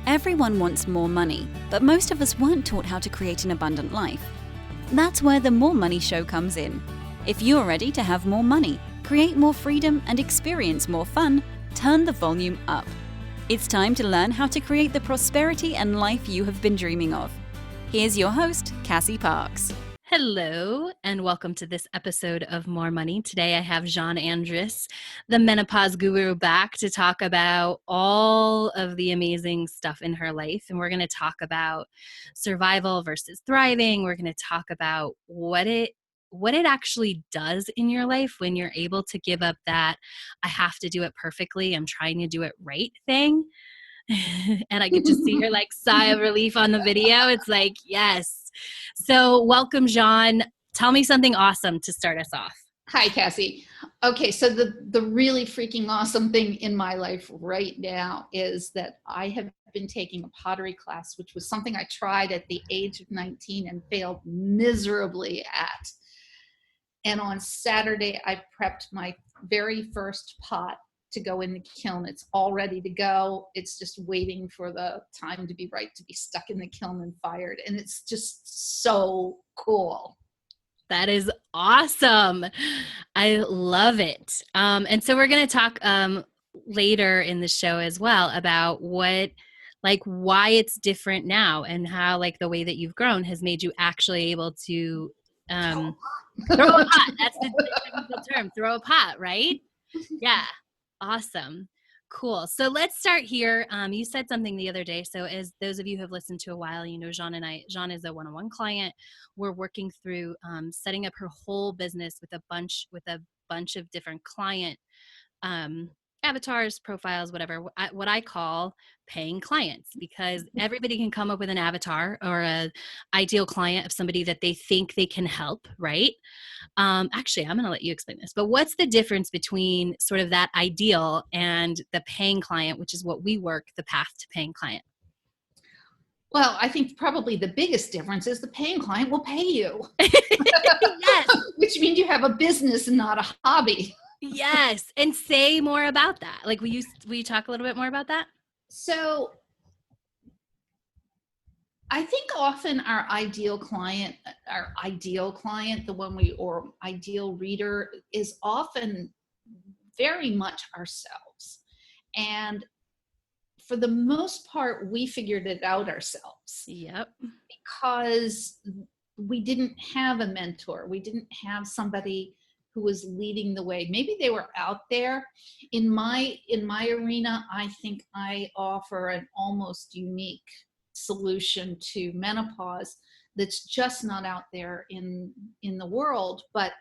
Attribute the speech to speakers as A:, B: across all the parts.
A: Everyone wants more money, but most of us weren't taught how to create an abundant life. That's where the More Money Show comes in. If you're ready to have more money, create more freedom, and experience more fun, turn the volume up. It's time to learn how to create the prosperity and life you have been dreaming of. Here's your host, Cassie Parks.
B: Hello, and welcome to this episode of More Money. Today I have Jeanne, the menopause guru, back to talk about all of the amazing stuff in her life. And we're going to talk about survival versus thriving. We're going to talk about what it actually does in your life when you're able to give up that I have to do it perfectly, I'm trying to do it right thing. And I get to see her sigh of relief on the video. It's like, yes. So welcome, Jeanne. Tell me something awesome to start us off.
C: Hi, Cassie. Okay, so the really freaking awesome thing in my life right now is that I have been taking a pottery class, which was something I tried at the age of 19 and failed miserably at. And on Saturday, I prepped my very first pot to go in the kiln. It's all ready to go. It's just waiting for the time to be right to be stuck in the kiln and fired. And it's just so cool.
B: That is awesome. I love it. And so we're going to talk later in the show as well about why it's different now and how the way that you've grown has made you actually able to throw a pot. That's the technical term, throw a pot, right? Yeah. Awesome. Cool. So let's start here. You said something the other day. So as those of you who have listened to a while, you know, Jeanne is a one-on-one client. We're working through setting up her whole business with a bunch of different client avatars, profiles, whatever, what I call paying clients, because everybody can come up with an avatar or a ideal client of somebody that they think they can help, right? Actually, I'm going to let you explain this, but what's the difference between sort of that ideal and the paying client, which is what we work, the path to paying client?
C: Well, I think probably the biggest difference is the paying client will pay you.
B: Yes.
C: Which means you have a business and not a hobby.
B: Yes. And say more about that. Will you talk a little bit more about that?
C: So I think often our ideal client, the one or ideal reader is often very much ourselves. And for the most part, we figured it out ourselves.
B: Yep.
C: Because we didn't have a mentor. We didn't have somebody who was leading the way. Maybe they were out there. In my arena, I think I offer an almost unique solution to menopause that's just not out there in the world. But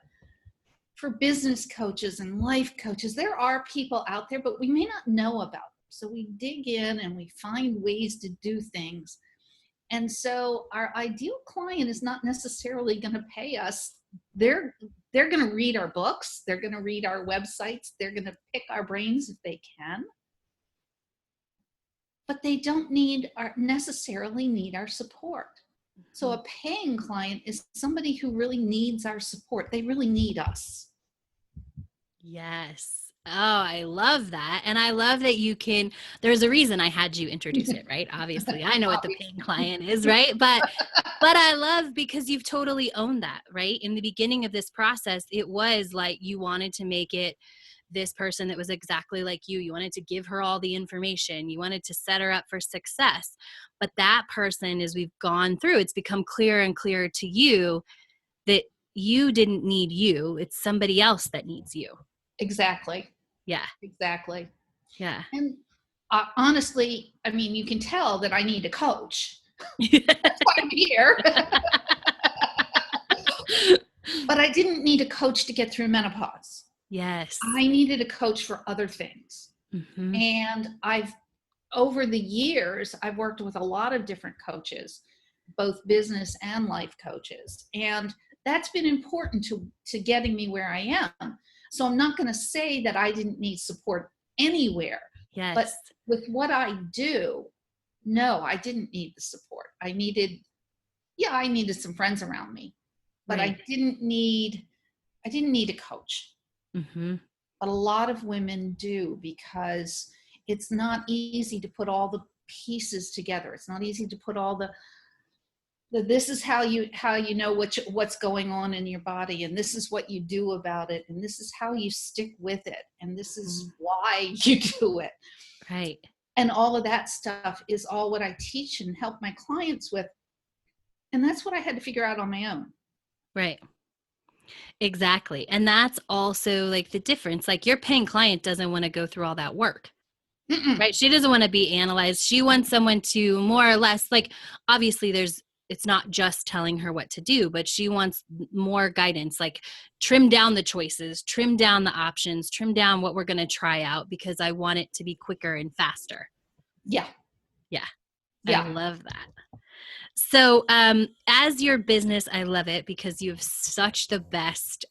C: for business coaches and life coaches, there are people out there, but we may not know about them. So we dig in and we find ways to do things. And so our ideal client is not necessarily going to pay us. They're going to read our books. They're going to read our websites. They're going to pick our brains if they can. But they don't necessarily need our support. So a paying client is somebody who really needs our support. They really need us.
B: Yes. Oh, I love that. And I love that there's a reason I had you introduce it, right? Obviously, I know what the paying client is, right? But I love because you've totally owned that, right? In the beginning of this process, it was you wanted to make it this person that was exactly like you. You wanted to give her all the information. You wanted to set her up for success. But that person, as we've gone through, it's become clearer and clearer to you that you didn't need you. It's somebody else that needs you.
C: Exactly.
B: Yeah.
C: Exactly.
B: Yeah.
C: And honestly, I mean, you can tell that I need a coach. That's why I'm here. But I didn't need a coach to get through menopause.
B: Yes.
C: I needed a coach for other things.
B: Mm-hmm.
C: And over the years, I've worked with a lot of different coaches, both business and life coaches. And that's been important to getting me where I am. So I'm not going to say that I didn't need support anywhere.
B: Yes.
C: But with what I do, no, I didn't need the support. I needed some friends around me, but right. I didn't need a coach.
B: Mm-hmm.
C: But a lot of women do, because it's not easy to put all pieces together. It's not easy to put all the this is how you know what's going on in your body, and this is what you do about it, and this is how you stick with it, and this is why you do it.
B: Right.
C: And all of that stuff is all what I teach and help my clients with. And that's what I had to figure out on my own.
B: Right. Exactly. And that's also like the difference. Like your paying client doesn't want to go through all that work.
C: Mm-mm.
B: Right. She doesn't want to be analyzed. She wants someone to more or less, like, obviously it's not just telling her what to do, but she wants more guidance, like trim down the choices, trim down the options, trim down what we're going to try out because I want it to be quicker and faster.
C: Yeah.
B: Yeah.
C: Yeah.
B: I love that. So as your business, I love it because you have such the best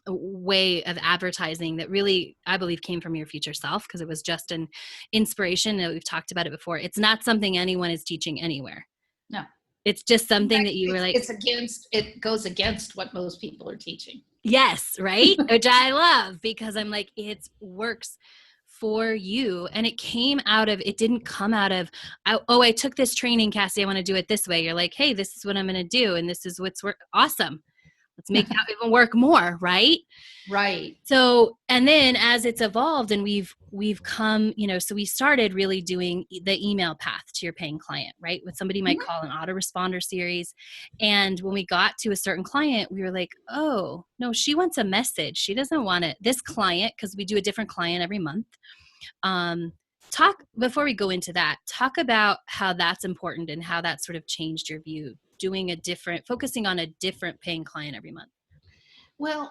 B: way of advertising that really, I believe, came from your future self, because it was just an inspiration. We've talked about it before. It's not something anyone is teaching anywhere.
C: No.
B: It's just something that you were like,
C: it goes against what most people are teaching.
B: yes, right? Which I love, because I'm like, it works for you. And it didn't come out of, I took this training, Cassie, I want to do it this way. You're like, hey, this is what I'm going to do. And this is what's awesome. Let's make that even work more. Right.
C: Right.
B: So, and then as it's evolved and we've come, so we started really doing the email path to your paying client, right? What somebody might call an autoresponder series. And when we got to a certain client, we were like, oh no, she wants a message. She doesn't want it. This client, because we do a different client every month. Before we go into that, talk about how that's important and how that sort of changed your view, focusing on a different paying client every month.
C: Well,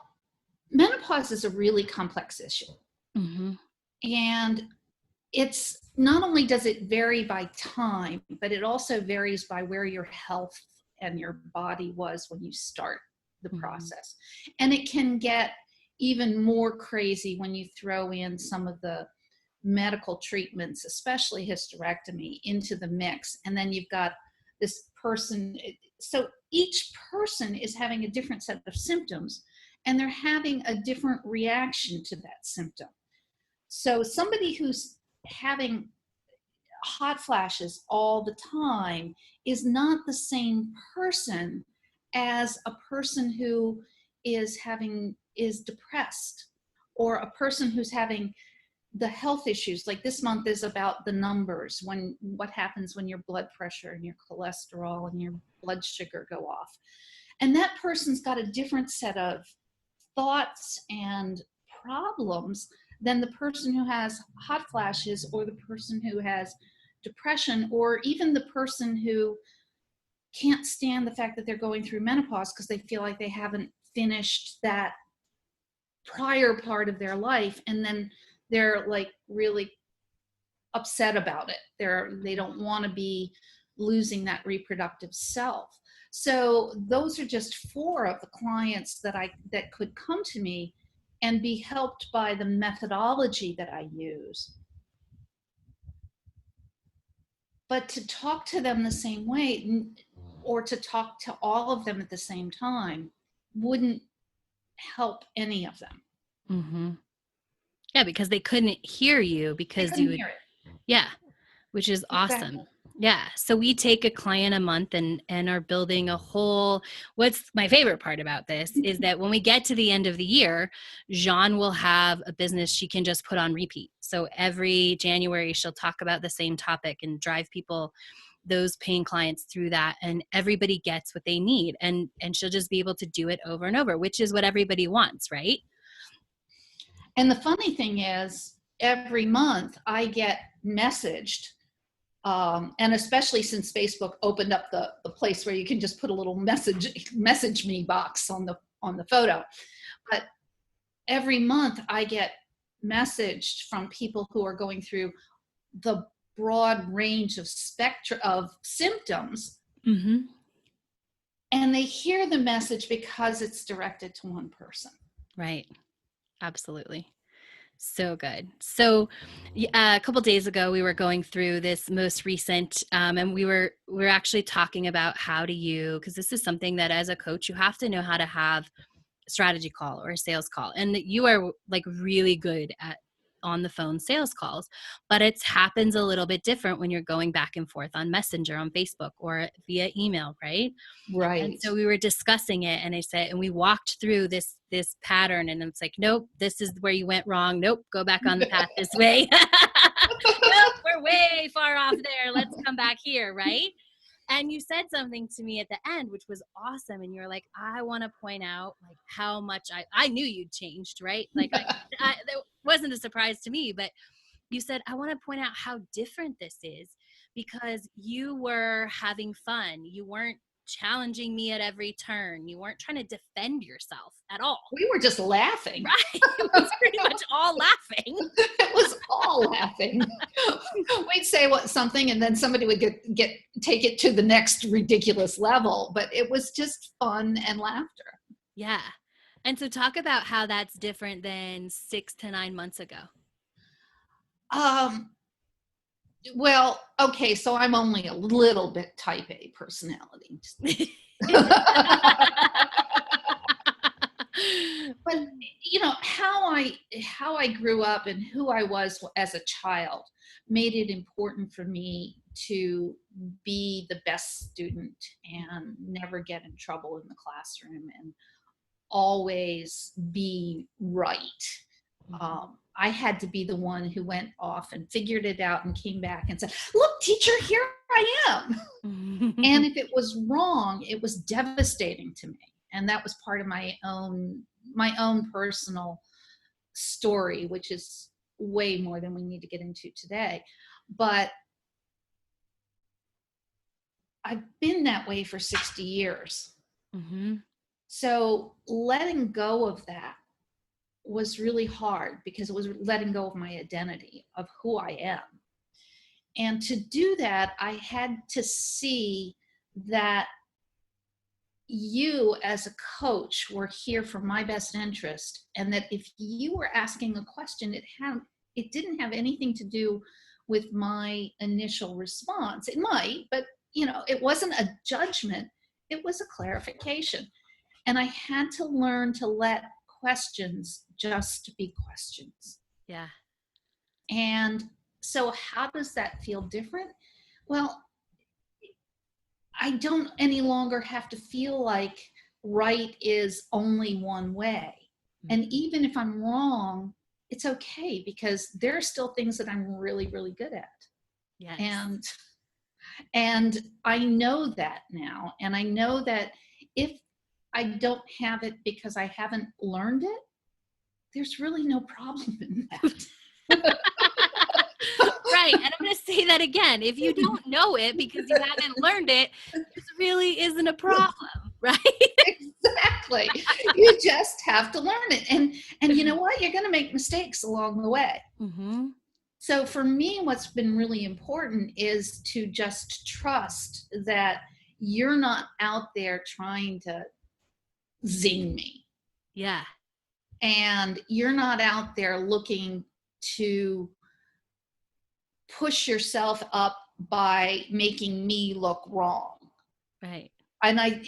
C: menopause is a really complex issue.
B: Mm-hmm.
C: And it's not only does it vary by time, but it also varies by where your health and your body was when you start the process. And it can get even more crazy when you throw in some of the medical treatments, especially hysterectomy, into the mix. And then you've got this person. So each person is having a different set of symptoms, and they're having a different reaction to that symptom. So somebody who's having hot flashes all the time is not the same person as a person who is depressed, or a person who's having the health issues. Like this month is about the numbers, what happens when your blood pressure and your cholesterol and your blood sugar go off. And that person's got a different set of thoughts and problems than the person who has hot flashes, or the person who has depression, or even the person who can't stand the fact that they're going through menopause because they feel like they haven't finished that prior part of their life, and then they're like really upset about it. They don't want to be losing that reproductive self. So those are just 4 of the clients that could come to me and be helped by the methodology that I use. But to talk to them the same way, or to talk to all of them at the same time, wouldn't help any of them.
B: Mm-hmm. Yeah, because they couldn't hear you because you would
C: hear it.
B: Yeah, which is awesome.
C: Exactly.
B: Yeah. So we take a client a month and are building a whole, what's my favorite part about this is that when we get to the end of the year, Jeanne will have a business she can just put on repeat. So every January she'll talk about the same topic and drive people, those paying clients, through that, and everybody gets what they need, and she'll just be able to do it over and over, which is what everybody wants, right?
C: And the funny thing is, every month I get messaged, and especially since Facebook opened up the place where you can just put a little message me box on the photo. But every month I get messaged from people who are going through the broad range of spectrum of symptoms.
B: Mm-hmm.
C: And they hear the message because it's directed to one person.
B: Right. Absolutely. So good. So a couple days ago, we were going through this most recent, and we were actually talking about how do you, because this is something that as a coach, you have to know how to have a strategy call or a sales call. And you are like really good at on the phone sales calls, but it happens a little bit different when you're going back and forth on Messenger, on Facebook, or via email, right? And
C: Right.
B: so we were discussing it, and I said, and we walked through this pattern, and it's like, nope, this is where you went wrong. Nope, go back on the path this way. Nope, we're way far off there. Let's come back here, right? And you said something to me at the end, which was awesome. And you're like, I want to point out like how much I knew you'd changed, right? Like that wasn't a surprise to me, but you said, I want to point out how different this is because you were having fun. You weren't challenging me at every turn. You weren't trying to defend yourself at all.
C: We were just laughing.
B: Right. It was pretty much all laughing.
C: It was all laughing. We'd say something and then somebody would take it to the next ridiculous level, but it was just fun and laughter.
B: Yeah. And so talk about how that's different than 6 to 9 months ago.
C: Well, okay, so I'm only a little bit type A personality. But you know how I grew up and who I was as a child made it important for me to be the best student and never get in trouble in the classroom and always be right. I had to be the one who went off and figured it out and came back and said, look, teacher, here I am. And if it was wrong, it was devastating to me. And that was part of my own personal story, which is way more than we need to get into today. But I've been that way for 60 years. Mm-hmm. So letting go of that was really hard because it was letting go of my identity, of who I am. And to do that, I had to see that you as a coach were here for my best interest, and that if you were asking a question, it didn't have anything to do with my initial response. It might, but it wasn't a judgment. It was a clarification. And I had to learn to let questions just be questions.
B: Yeah.
C: And so how does that feel different? Well, I don't any longer have to feel like right is only one way. And even if I'm wrong, it's okay because there are still things that I'm really, really good at.
B: Yes.
C: And I know that now. And I know that if I don't have it because I haven't learned it, there's really no problem in that.
B: Right. And I'm going to say that again. If you don't know it because you haven't learned it, this really isn't a problem, right?
C: Exactly. You just have to learn it. And you know what? You're going to make mistakes along the way. Mm-hmm. So for me, what's been really important is to just trust that you're not out there trying to zing me.
B: Yeah.
C: And you're not out there looking to push yourself up by making me look wrong.
B: Right.
C: And I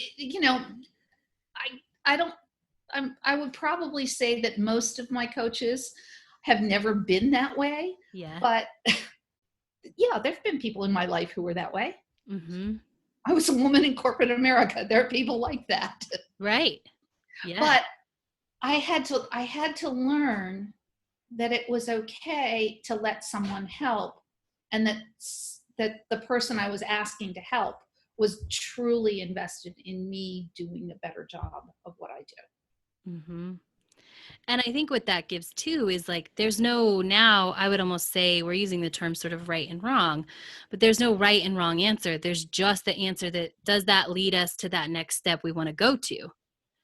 C: would probably say that most of my coaches have never been that way.
B: Yeah.
C: But yeah, there've been people in my life who were that way. Mm-hmm. I was a woman in corporate America. There are people like that.
B: Right. Yeah.
C: But I had to learn that it was okay to let someone help, and that the person I was asking to help was truly invested in me doing a better job of what I do.
B: Mm-hmm. And I think what that gives too is like, there's no, now I would almost say we're using the term sort of right and wrong, but there's no right and wrong answer. There's just the answer that does that lead us to that next step we want to go to.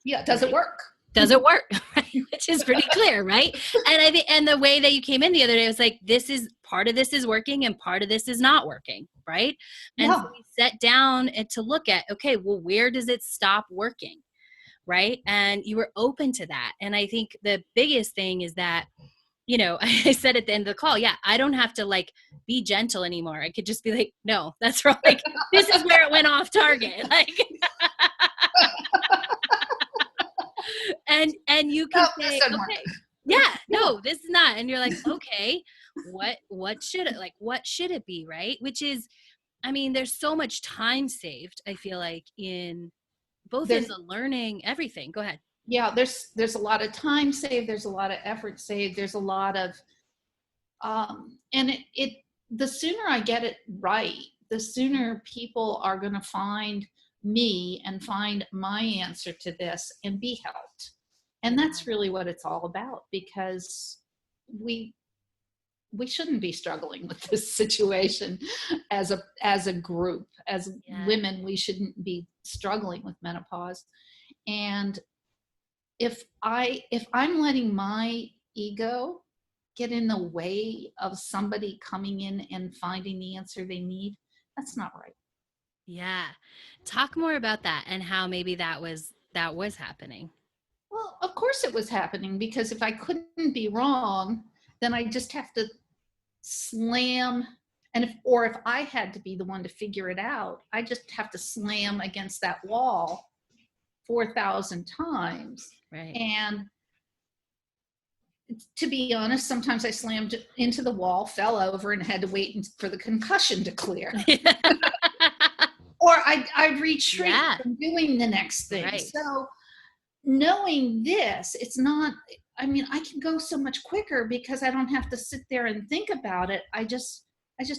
C: Yeah. Does it work?
B: Does it work? Right? Which is pretty clear, right? And I think, and the way that you came in the other day was like, this is part of this is working and part of this is not working, right? And so we sat down and to look at, okay, well, where does it stop working, right? And you were open to that. And I think the biggest thing is that, I said at the end of the call, I don't have to like be gentle anymore. I could just be like, no, that's right. Like, this is where it went off target. Like. And you can say, okay, Yeah, no, this is not. And you're like, okay, what should it be, right? Which is, I mean, there's so much time saved, I feel like, in both in
C: There's,
B: the learning, everything. Go ahead.
C: yeah, there's a lot of time saved, there's a lot of effort saved, there's a lot of and it the sooner I get it right, the sooner people are going to find me and find my answer to this and be helped. And that's really what it's all about, because we shouldn't be struggling with this situation as a group, as women. We shouldn't be struggling with menopause. And if I'm letting my ego get in the way of somebody coming in and finding the answer they need, that's not right.
B: Yeah. Talk more about that and how maybe that was happening.
C: Well, of course it was happening, because if I couldn't be wrong, then I just have to slam. And if I had to be the one to figure it out, I just have to slam against that wall 4,000 times.
B: Right.
C: And to be honest, sometimes I slammed into the wall, fell over, and had to wait for the concussion to clear. Or I'd retreat from doing the next thing.
B: Right.
C: So knowing this, it's not, I mean, I can go so much quicker because I don't have to sit there and think about it. I just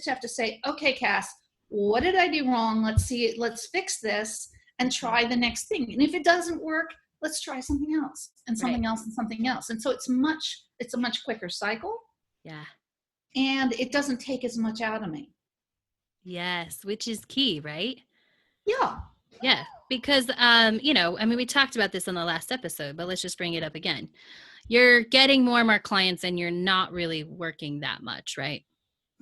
C: have to say, okay, Cass, what did I do wrong? Let's see it. Let's fix this and try the next thing. And if it doesn't work, let's try something else and something else and something else. And so it's a much quicker cycle.
B: Yeah.
C: And it doesn't take as much out of me.
B: Yes, which is key, right?
C: Yeah.
B: Yeah. Because, you know, I mean, we talked about this in the last episode, but let's just bring it up again. You're getting more and more clients and you're not really working that much, right?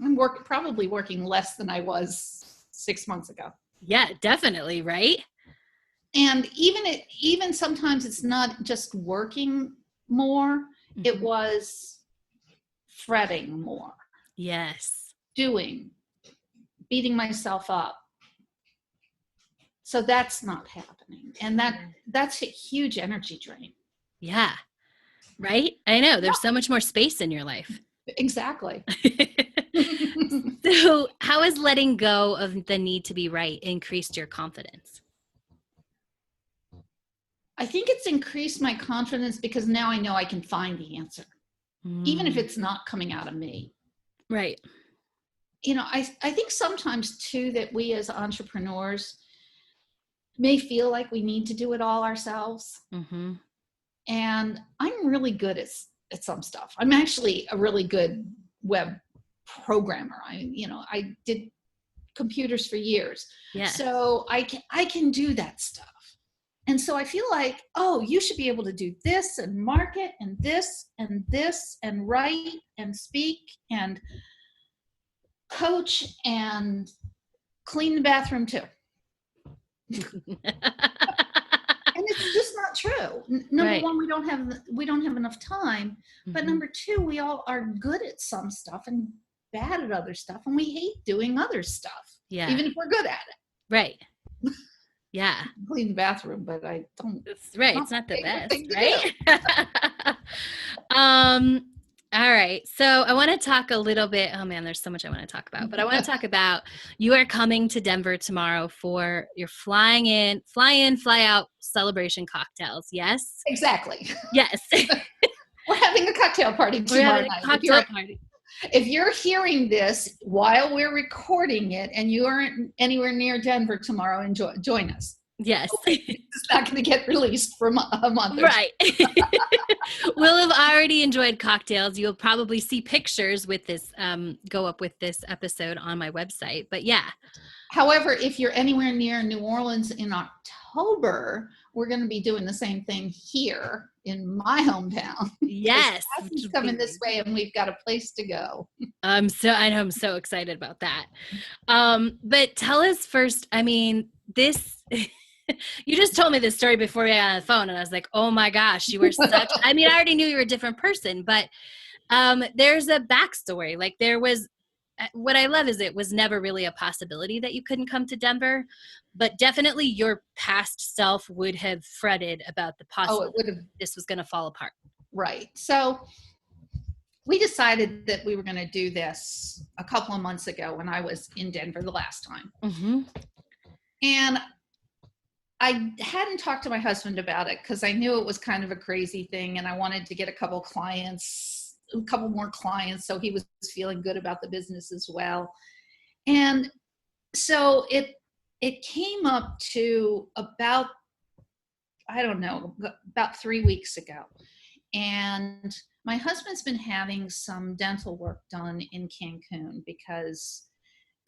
C: I'm probably working less than I was 6 months ago.
B: Yeah, definitely. Right.
C: And even sometimes it's not just working more, mm-hmm. It was fretting more.
B: Yes.
C: Beating myself up. So that's not happening. And that's a huge energy drain.
B: Yeah. Right? I know. There's so much more space in your life.
C: Exactly.
B: So how has letting go of the need to be right increased your confidence?
C: I think it's increased my confidence because now I know I can find the answer, even if it's not coming out of me.
B: Right.
C: You know, I think sometimes too that we as entrepreneurs may feel like we need to do it all ourselves. Mm-hmm. And I'm really good at some stuff. I'm actually a really good web programmer. I did computers for years. Yeah. So I can do that stuff. And so I feel like, oh, you should be able to do this and market and this and this and write and speak and coach and clean the bathroom too. And it's just not true. Number one, we don't have enough time. Mm-hmm. But number two, we all are good at some stuff and bad at other stuff, and we hate doing other stuff. Yeah. Even if we're good at it.
B: Right. Yeah.
C: Clean the bathroom, but I don't.
B: It's right. It's not the best, right? All right. So I want to talk a little bit. Oh man, there's so much I want to talk about, but I want to talk about, you are coming to Denver tomorrow for your fly in, fly out celebration cocktails. Yes.
C: Exactly.
B: Yes.
C: We're having a cocktail party tomorrow night.
B: Cocktail party.
C: If you're hearing this while we're recording it and you aren't anywhere near Denver tomorrow, join us.
B: Yes.
C: It's not going to get released for a month.
B: Right. We'll have already enjoyed cocktails. You'll probably see pictures with this, go up with this episode on my website. But yeah.
C: However, if you're anywhere near New Orleans in October, we're going to be doing the same thing here in my hometown.
B: Yes.
C: He's coming this way and we've got a place to go.
B: I know I'm so excited about that. But tell us first, I mean, this, you just told me this story before we got on the phone and I was like, oh my gosh, you were such, I mean, I already knew you were a different person, but there's a backstory. Like there was, what I love is it was never really a possibility that you couldn't come to Denver, but definitely your past self would have fretted about the possibility this was going to fall apart.
C: right. So we decided that we were going to do this a couple of months ago when I was in Denver the last time.
B: Mm-hmm.
C: And I hadn't talked to my husband about it because I knew it was kind of a crazy thing, and I wanted to get a couple more clients, so he was feeling good about the business as well. And so it came up to about, I don't know, about 3 weeks ago. And my husband's been having some dental work done in Cancun, because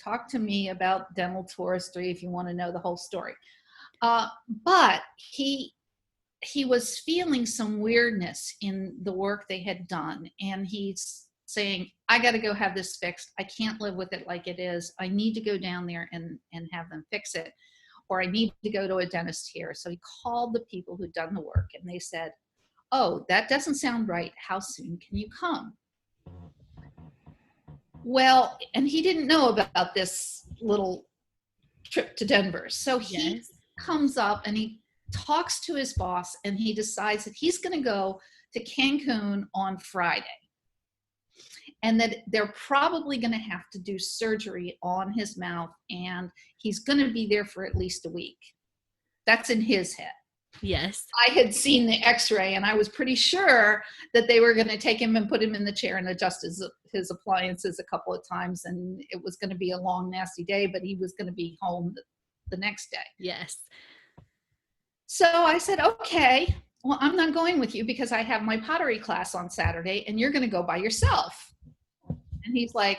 C: talk to me about dental touristry if you want to know the whole story. But he was feeling some weirdness in the work they had done. And he's saying, I got to go have this fixed. I can't live with it like it is. I need to go down there and have them fix it. Or I need to go to a dentist here. So he called the people who'd done the work, and they said, oh, that doesn't sound right. How soon can you come? Well, and he didn't know about this little trip to Denver. So he comes up and he talks to his boss, and he decides that he's going to go to Cancun on Friday, and that they're probably going to have to do surgery on his mouth, and he's going to be there for at least a week. That's in his head.
B: Yes.
C: I had seen the x-ray, and I was pretty sure that they were going to take him and put him in the chair and adjust his appliances a couple of times, and it was going to be a long, nasty day, but he was going to be home the next day.
B: Yes.
C: So I said, okay, well, I'm not going with you because I have my pottery class on Saturday, and you're going to go by yourself. And he's like,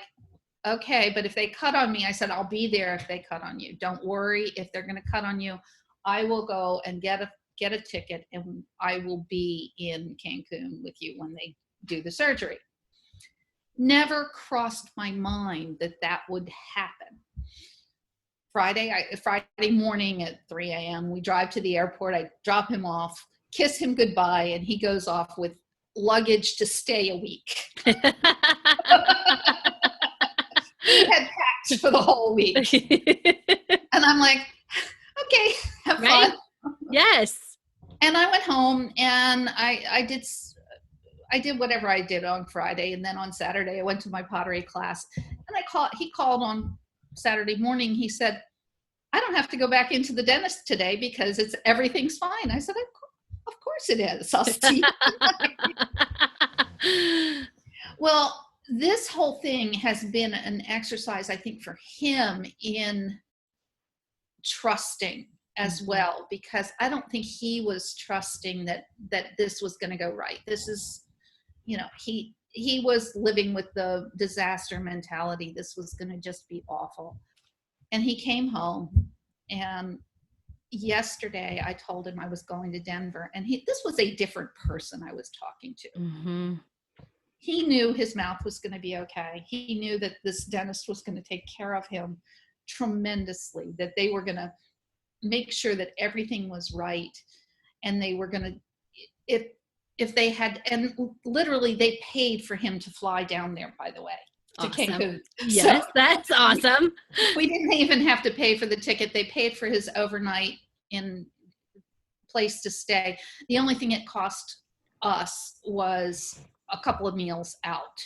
C: okay, but if they cut on me, I said, I'll be there if they cut on you. Don't worry. If they're going to cut on you, I will go and get a ticket, and I will be in Cancun with you when they do the surgery. Never crossed my mind that would happen. Friday morning at 3 a.m., we drive to the airport. I drop him off, kiss him goodbye, and he goes off with luggage to stay a week. He had packed for the whole week. And I'm like, okay, have fun.
B: Yes.
C: And I went home, and I did whatever I did on Friday. And then on Saturday, I went to my pottery class, and he called on Saturday morning. He said, I don't have to go back into the dentist today because everything's fine. I said, of course it is. I'll see you. Well, this whole thing has been an exercise, I think, for him in trusting as well, because I don't think he was trusting that this was going to go right. This is, he was living with the disaster mentality. This was going to just be awful. And he came home, and yesterday I told him I was going to Denver, and this was a different person I was talking to.
B: Mm-hmm.
C: He knew his mouth was going to be okay. He knew that this dentist was going to take care of him tremendously, that they were going to make sure that everything was right. And they were going to, if they had, and literally they paid for him to fly down there, by the way, to Cancun.
B: Yes, so, that's awesome.
C: We didn't even have to pay for the ticket. They paid for his overnight in place to stay. The only thing it cost us was a couple of meals out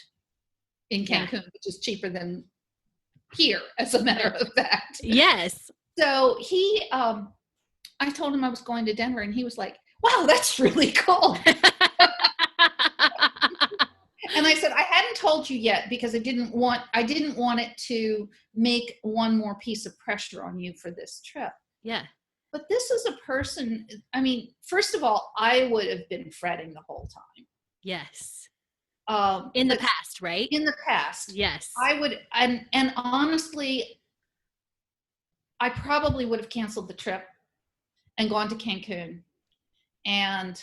C: in Cancun, which is cheaper than here, as a matter of fact.
B: Yes.
C: So I told him I was going to Denver, and he was like, wow, that's really cool. And I said, I hadn't told you yet because I didn't want it to make one more piece of pressure on you for this trip.
B: Yeah.
C: But this is a person, I mean, first of all, I would have been fretting the whole time.
B: Yes. In the past, right?
C: In the past.
B: Yes.
C: I would, and honestly, I probably would have canceled the trip and gone to Cancun, and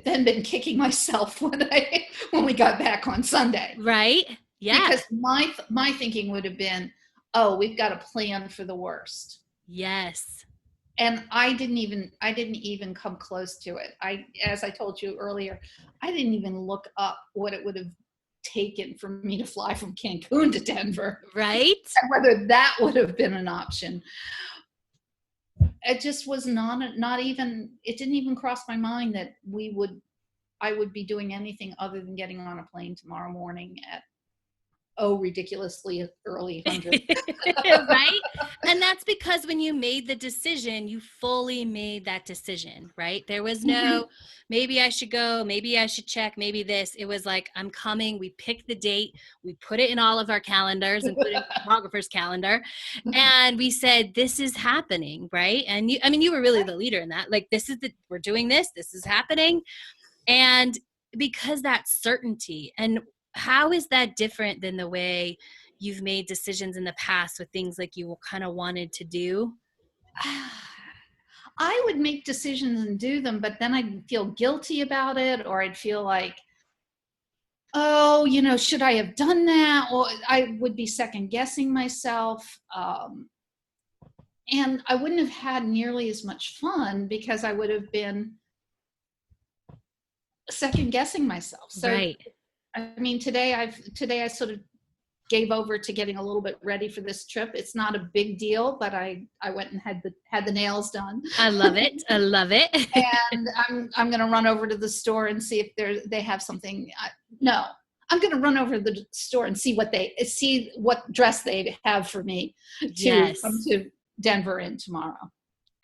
C: then been kicking myself when we got back on Sunday.
B: Right. Yeah.
C: Because my thinking would have been, oh, we've got to plan for the worst.
B: Yes.
C: And I didn't even come close to it. As I told you earlier, I didn't even look up what it would have taken for me to fly from Cancun to Denver.
B: Right.
C: And whether that would have been an option. It just was not even, it didn't even cross my mind that I would be doing anything other than getting on a plane tomorrow morning at ridiculously early 100.
B: Right? And that's because when you made the decision, you fully made that decision, right? There was no, maybe I should go, maybe I should check, maybe this. It was like, I'm coming. We picked the date. We put it in all of our calendars, including the photographer's calendar. And we said, this is happening, right? And you, I mean, you were really the leader in that. Like, we're doing this is happening. And because that certainty, and how is that different than the way you've made decisions in the past with things like you kind of wanted to do?
C: I would make decisions and do them, but then I'd feel guilty about it, or I'd feel like, oh, should I have done that? Or I would be second guessing myself. And I wouldn't have had nearly as much fun because I would have been second guessing myself. So,
B: right.
C: I mean, today I sort of gave over to getting a little bit ready for this trip. It's not a big deal, but I went and had the nails done.
B: I love it. I love it.
C: And I'm going to run over to the store and see if they have something. No, I'm going to run over to the store and see what dress they have for me to come to Denver in tomorrow.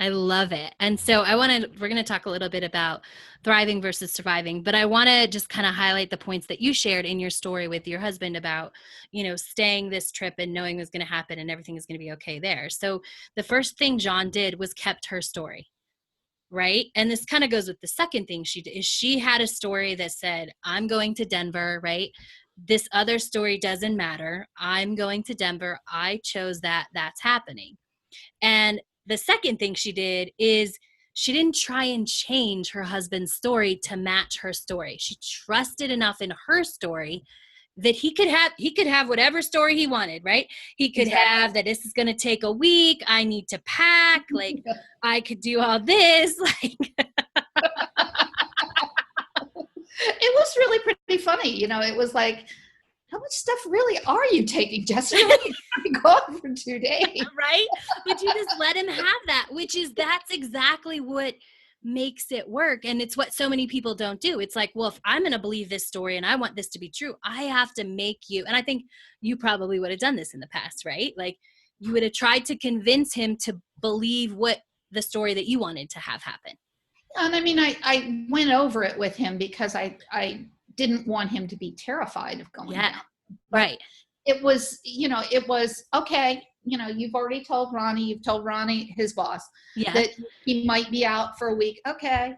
B: I love it. And so we're going to talk a little bit about thriving versus surviving, but I want to just kind of highlight the points that you shared in your story with your husband about, staying this trip and knowing it was going to happen and everything is going to be okay there. So the first thing Jeanne did was kept her story, right? And this kind of goes with the second thing she did, is she had a story that said, I'm going to Denver, right? This other story doesn't matter. I'm going to Denver. I chose that. That's happening. And the second thing she did is she didn't try and change her husband's story to match her story. She trusted enough in her story that he could have whatever story he wanted, right? He could have that this is going to take a week. I need to pack. Like, I could do all this. Like,
C: it was really pretty funny. It was like, how much stuff really are you taking, Jess? You're only gone for 2 days.
B: Right? But you just let him have that, that's exactly what makes it work. And it's what so many people don't do. It's like, well, if I'm going to believe this story and I want this to be true, I have to make you. And I think you probably would have done this in the past, right? Like, you would have tried to convince him to believe what the story that you wanted to have happen.
C: And I mean, I went over it with him because I didn't want him to be terrified of going down.
B: Right.
C: It was, okay, you've already told Ronnie, you've told Ronnie, his boss, that he might be out for a week. Okay.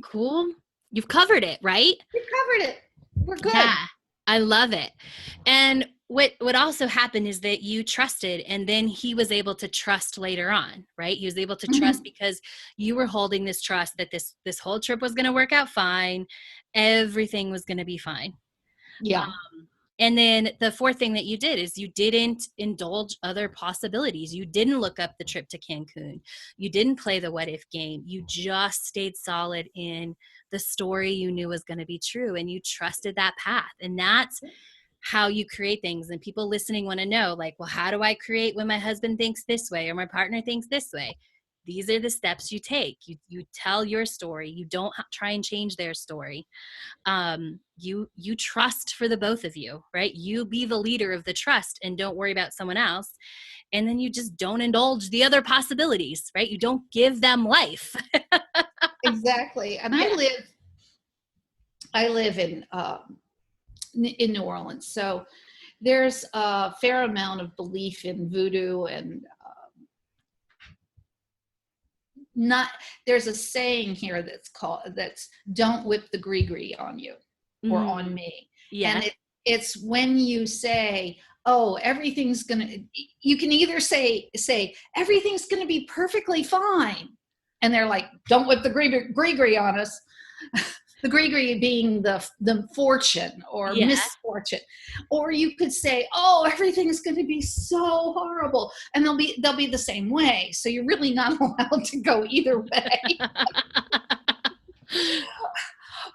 B: Cool. You've covered it, right?
C: You've covered it. We're good.
B: Yeah, I love it. And what also happened is that you trusted, and then he was able to trust later on, right? He was able to trust because you were holding this trust that this whole trip was going to work out fine. Everything was going to be fine.
C: Yeah.
B: And then the fourth thing that you did is you didn't indulge other possibilities. You didn't look up the trip to Cancun. You didn't play the what if game. You just stayed solid in the story you knew was going to be true, and you trusted that path. And that's how you create things. And people listening want to know, like, well, how do I create when my husband thinks this way or my partner thinks this way? These are the steps you take. You tell your story. You don't try and change their story. You trust for the both of you, right? You be the leader of the trust and don't worry about someone else. And then you just don't indulge the other possibilities, right? You don't give them life.
C: Exactly. And I live in New Orleans. So there's a fair amount of belief in voodoo, and there's a saying here that's don't whip the gree on you or on me.
B: Yeah.
C: And it's when you say, oh, everything's you can either say everything's gonna be perfectly fine, and they're like, don't whip the gree on us. The gree being the fortune or misfortune. Or you could say, oh, everything's going to be so horrible. And they'll be the same way. So you're really not allowed to go either way.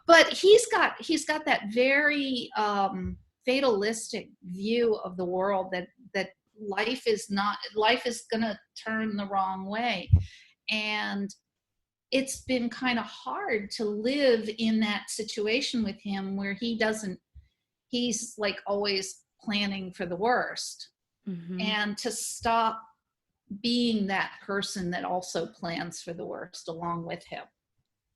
C: But he's got that very fatalistic view of the world that life is going to turn the wrong way. And it's been kind of hard to live in that situation with him where he's like always planning for the worst, and to stop being that person that also plans for the worst along with him.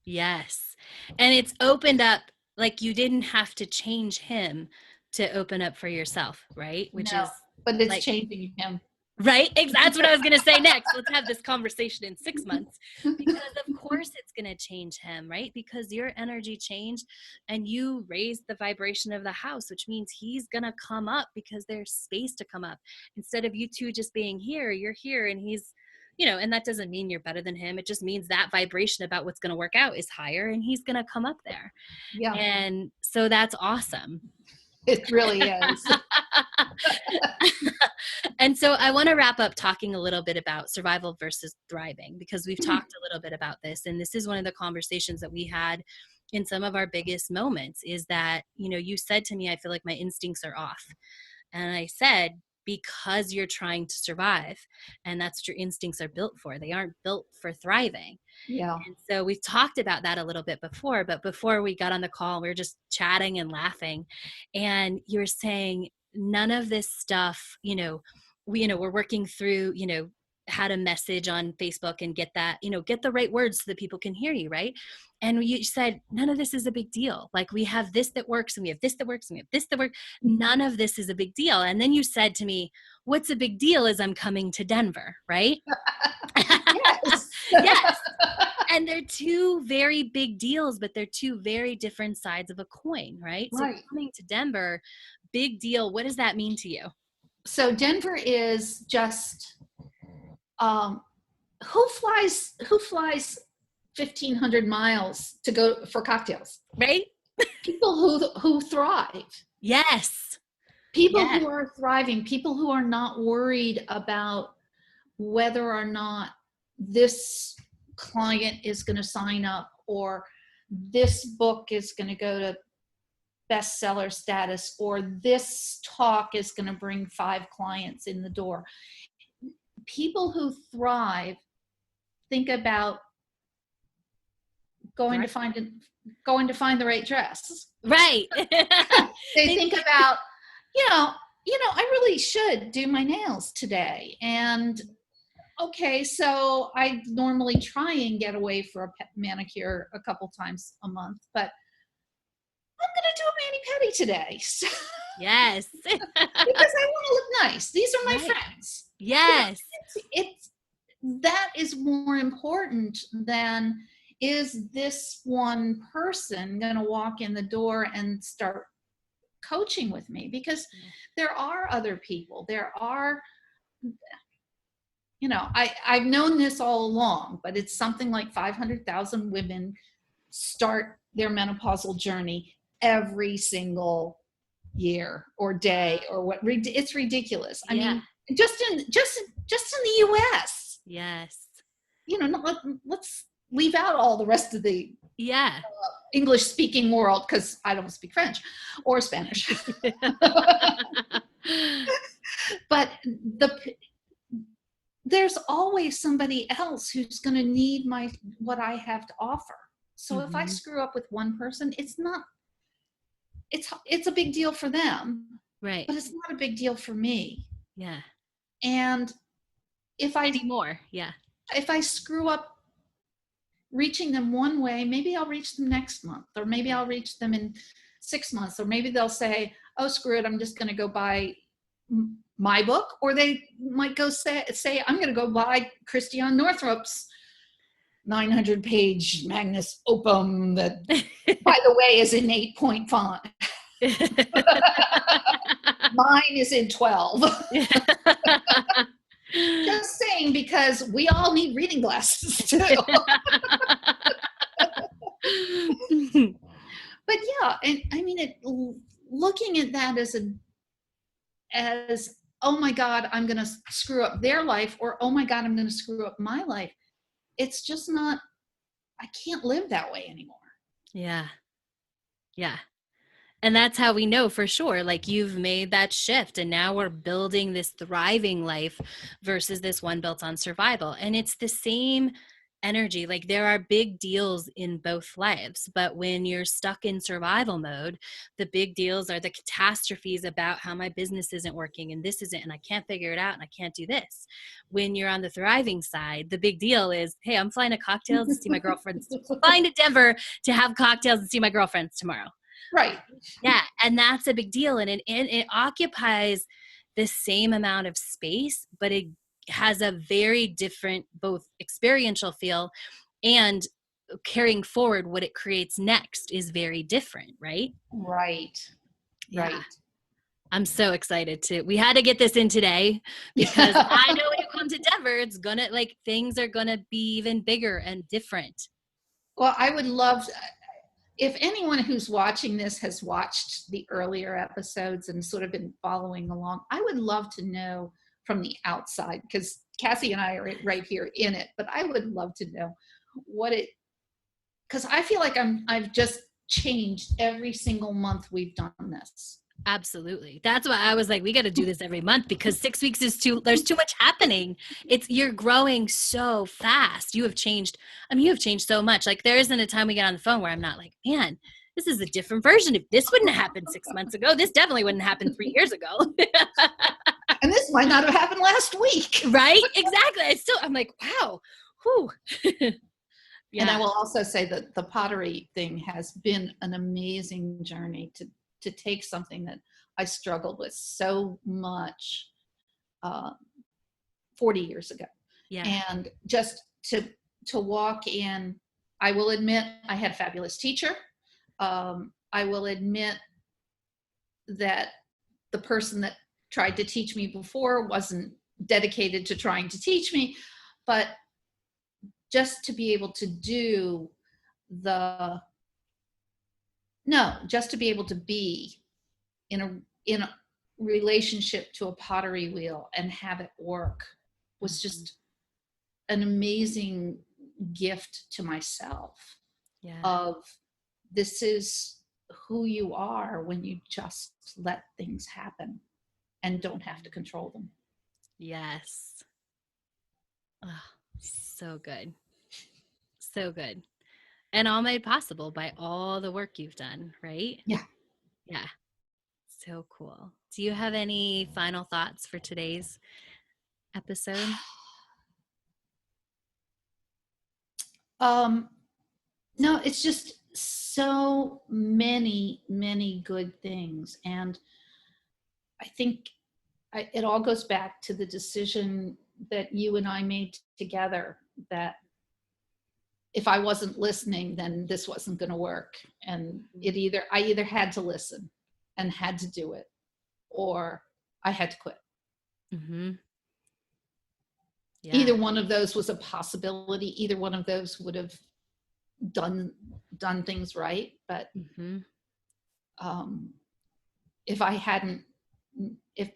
B: Yes. And it's opened up, like you didn't have to change him to open up for yourself, right? Which
C: No,
B: is
C: but it's
B: like
C: changing him.
B: right? That's what I was going to say next. Let's have this conversation in 6 months, because of course it's going to change him, right? Because your energy changed and you raised the vibration of the house, which means he's going to come up because there's space to come up. Instead of you two just being here, you're here, and he's, and that doesn't mean you're better than him. It just means that vibration about what's going to work out is higher, and he's going to come up there.
C: Yeah.
B: And so that's awesome.
C: It really is.
B: And so I want to wrap up talking a little bit about survival versus thriving, because we've talked a little bit about this. And this is one of the conversations that we had in some of our biggest moments, is that, you said to me, I feel like my instincts are off. And I said, because you're trying to survive, and that's what your instincts are built for. They aren't built for thriving.
C: Yeah.
B: And so we've talked about that a little bit before, but before we got on the call, we were just chatting and laughing. And you were saying none of this stuff, we're working through, how to message on Facebook and get that, get the right words so that people can hear you, right? And you said, none of this is a big deal. Like, we have this that works, and we have this that works, and we have this that works. None of this is a big deal. And then you said to me, what's a big deal is I'm coming to Denver, right?
C: Yes.
B: Yes. And they're two very big deals, but they're two very different sides of a coin, right?
C: Right.
B: So coming to Denver, big deal. What does that mean to you?
C: So Denver is just, who flies 1,500 miles to go for cocktails?
B: Right?
C: People who thrive.
B: Yes.
C: People who are thriving, people who are not worried about whether or not this client is going to sign up, or this book is going to go to bestseller status, or this talk is going to bring 5 clients in the door. People who thrive think about going to find the right dress.
B: Right.
C: They think about, I really should do my nails today. And okay, so I normally try and get away for a manicure a couple times a month, but I'm going to do a mani-pedi today.
B: Yes.
C: Because I want to look nice. These are my friends.
B: Yes.
C: That is more important than, is this one person going to walk in the door and start coaching with me? Because there are other people. There are, I've known this all along, but it's something like 500,000 women start their menopausal journey every single year or day, or what. It's ridiculous. I mean, just in the US.
B: Yes.
C: Let's leave out all the rest of the English speaking world, because I don't speak French or Spanish. But there's always somebody else who's going to need what I have to offer. So if I screw up with one person, it's a big deal for them,
B: right?
C: But it's not a big deal for me.
B: Yeah.
C: And if I screw up reaching them one way, maybe I'll reach them next month, or maybe I'll reach them in 6 months, or maybe they'll say, oh, screw it, I'm just going to go buy my book. Or they might go say I'm going to go buy Christiane Northrup's 900-page Magnus Opum that, by the way, is in 8-point font. Mine is in 12. Just saying, because we all need reading glasses too. But yeah, and I mean, looking at that as oh my God, I'm going to screw up their life, or oh my God, I'm going to screw up my life. It's just not. I can't live that way anymore.
B: Yeah. Yeah. And that's how we know for sure, like, you've made that shift, and now we're building this thriving life versus this one built on survival. And it's the same energy. Like there are big deals in both lives, but when you're stuck in survival mode, the big deals are the catastrophes about how my business isn't working and this isn't, and I can't figure it out and I can't do this. When you're on the thriving side, the big deal is, hey, I'm flying to cocktails to see my girlfriends, flying to Denver to have cocktails and see my girlfriends tomorrow.
C: Right.
B: Yeah. And that's a big deal. And it occupies the same amount of space, but it has a very different both experiential feel, and carrying forward what it creates next is very different, right?
C: Right.
B: Yeah.
C: Right.
B: I'm so excited we had to get this in today because I know when you come to Denver, it's gonna, like, things are gonna be even bigger and different.
C: Well, I would love, if anyone who's watching this has watched the earlier episodes and sort of been following along, I would love to know from the outside, because Cassie and I are right here in it, but I would love to know because I feel like I've just changed every single month we've done this.
B: Absolutely. That's why I was like, we got to do this every month because 6 weeks there's too much happening. You're growing so fast. You have changed so much. Like there isn't a time we get on the phone where I'm not like, man, this is a different version. If this wouldn't have happened 6 months ago, this definitely wouldn't happen 3 years ago.
C: And this might not have happened last week.
B: Right? Exactly. I'm like, wow. Whew.
C: Yeah. And I will also say that the pottery thing has been an amazing journey to take something that I struggled with so much 40 years ago.
B: Yeah.
C: And just to walk in, I will admit I had a fabulous teacher. I will admit that the person that tried to teach me before wasn't dedicated to trying to teach me, but just to be able to just to be able to be in a relationship to a pottery wheel and have it work was just an amazing gift to myself.
B: Yeah.
C: Of this is who you are when you just let things happen and don't have to control them.
B: Yes. Oh, so good. So good. And all made possible by all the work you've done, right?
C: Yeah.
B: Yeah. So cool. Do you have any final thoughts for today's episode?
C: No, it's just so many, many good things. And I think it all goes back to the decision that you and I made together, that if I wasn't listening, then this wasn't going to work. And I either had to listen and had to do it, or I had to quit.
B: Mm-hmm. Yeah.
C: Either one of those was a possibility. Either one of those would have done things right. But if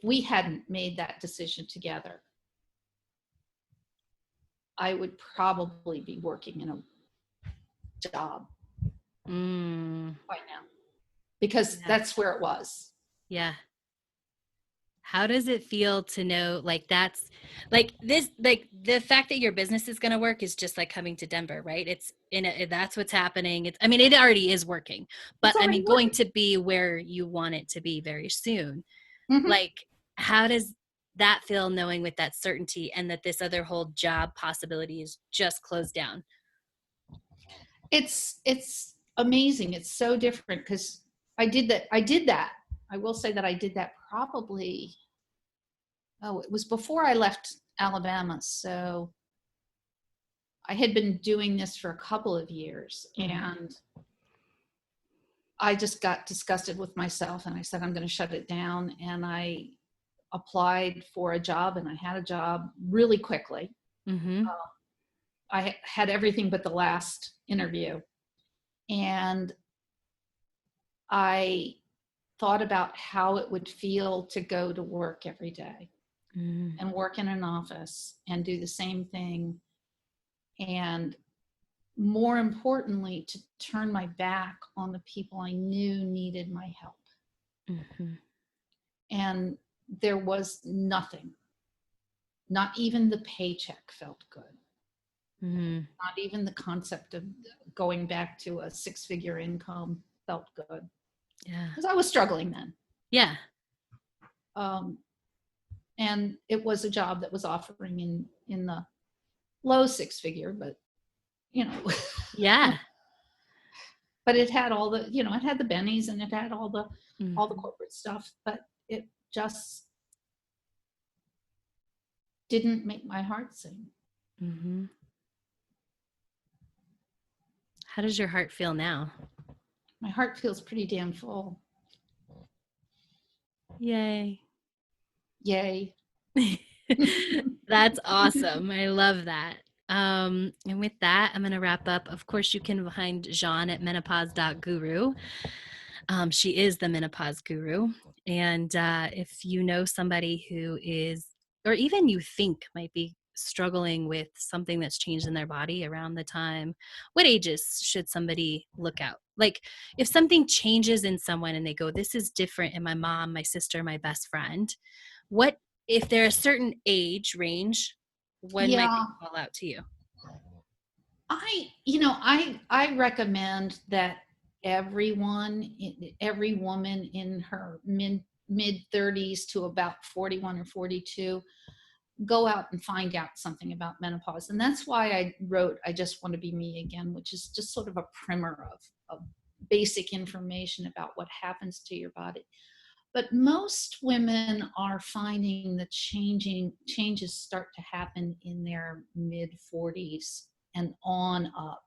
C: we hadn't made that decision together, I would probably be working in a job right now, because that's where it was.
B: Yeah. How does it feel to know, like, that's like this, like the fact that your business is going to work is just like coming to Denver, right? That's what's happening. It already is working, but going to be where you want it to be very soon. Mm-hmm. Like, how does that feel, knowing with that certainty, and that this other whole job possibility is just closed down?
C: It's amazing. It's so different, because I did that. I will say that I did that probably, it was before I left Alabama. So I had been doing this for a couple of years, and I just got disgusted with myself, and I said, I'm going to shut it down. And I applied for a job, and I had a job really quickly. I had everything but the last interview. And I thought about how it would feel to go to work every day and work in an office and do the same thing. And more importantly, to turn my back on the people I knew needed my help. And there was nothing, not even the paycheck felt good.
B: Mhm.
C: Not even the concept of going back to a 6-figure income felt good,
B: Yeah.
C: because I was struggling then.
B: Yeah.
C: And it was a job that was offering in the low 6-figure, but
B: Yeah.
C: but it had all the, it had the bennies, and it had all the
B: Mhm.
C: corporate stuff, but it just didn't make my heart sing.
B: Mhm. How does your heart feel now?
C: My heart feels pretty damn full.
B: Yay.
C: Yay.
B: That's awesome. I love that. And with that, I'm going to wrap up. Of course, you can find Jeanne at menopause.guru. She is the menopause guru. And if you know somebody who is, or even you think might be struggling with something that's changed in their body around the time, what ages should somebody look out? Like if something changes in someone and they go, this is different in my mom, my sister, my best friend, what, if they're a certain age range, what might
C: Yeah.
B: they call out to you?
C: I recommend that every woman in her mid 30s to about 41 or 42 go out and find out something about menopause. And that's why I wrote I Just Want to Be Me Again, which is just sort of a primer of basic information about what happens to your body. But most women are finding that changes start to happen in their mid 40s and on up.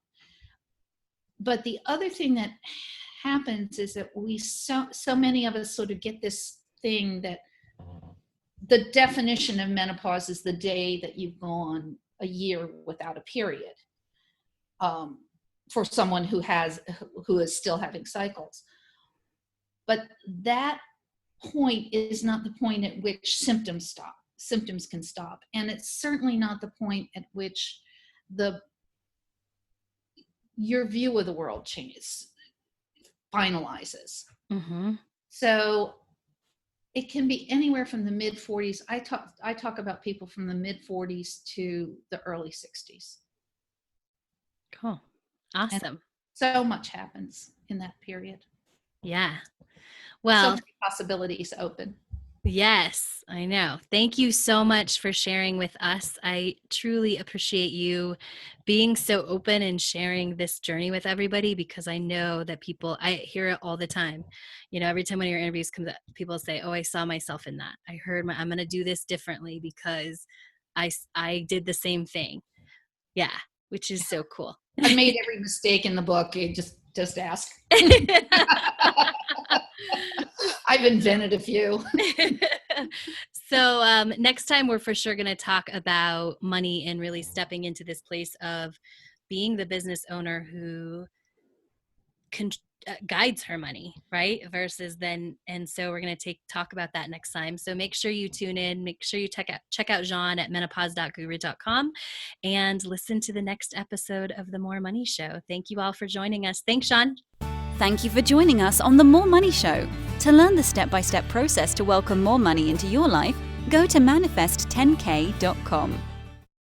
C: But the other thing that happens is that so many of us sort of get this thing that the definition of menopause is the day that you've gone a year without a period, for someone who is still having cycles. But that point is not the point at which symptoms can stop, and it's certainly not the point at which your view of the world finalizes.
B: Mm-hmm.
C: So it can be anywhere from the mid 40s. I talk about people from the mid 40s to the early 60s.
B: Cool. Awesome.
C: And so much happens in that period.
B: Yeah. Well,
C: so many possibilities open.
B: Yes, I know. Thank you so much for sharing with us. I truly appreciate you being so open and sharing this journey with everybody, because I know that I hear it all the time. Every time one of your interviews comes up, people say, oh, I saw myself in that. I heard I'm going to do this differently because I did the same thing. Yeah, which is so cool.
C: I made every mistake in the book. Just ask. I've invented a few.
B: So next time we're for sure going to talk about money and really stepping into this place of being the business owner who guides her money, right? And so we're going to talk about that next time. So make sure you tune in. Make sure you check out Jeanne at menopause.guru.com and listen to the next episode of The More Money Show. Thank you all for joining us. Thanks, Jeanne.
A: Thank you for joining us on The More Money Show. To learn the step-by-step process to welcome more money into your life, go to manifest10k.com.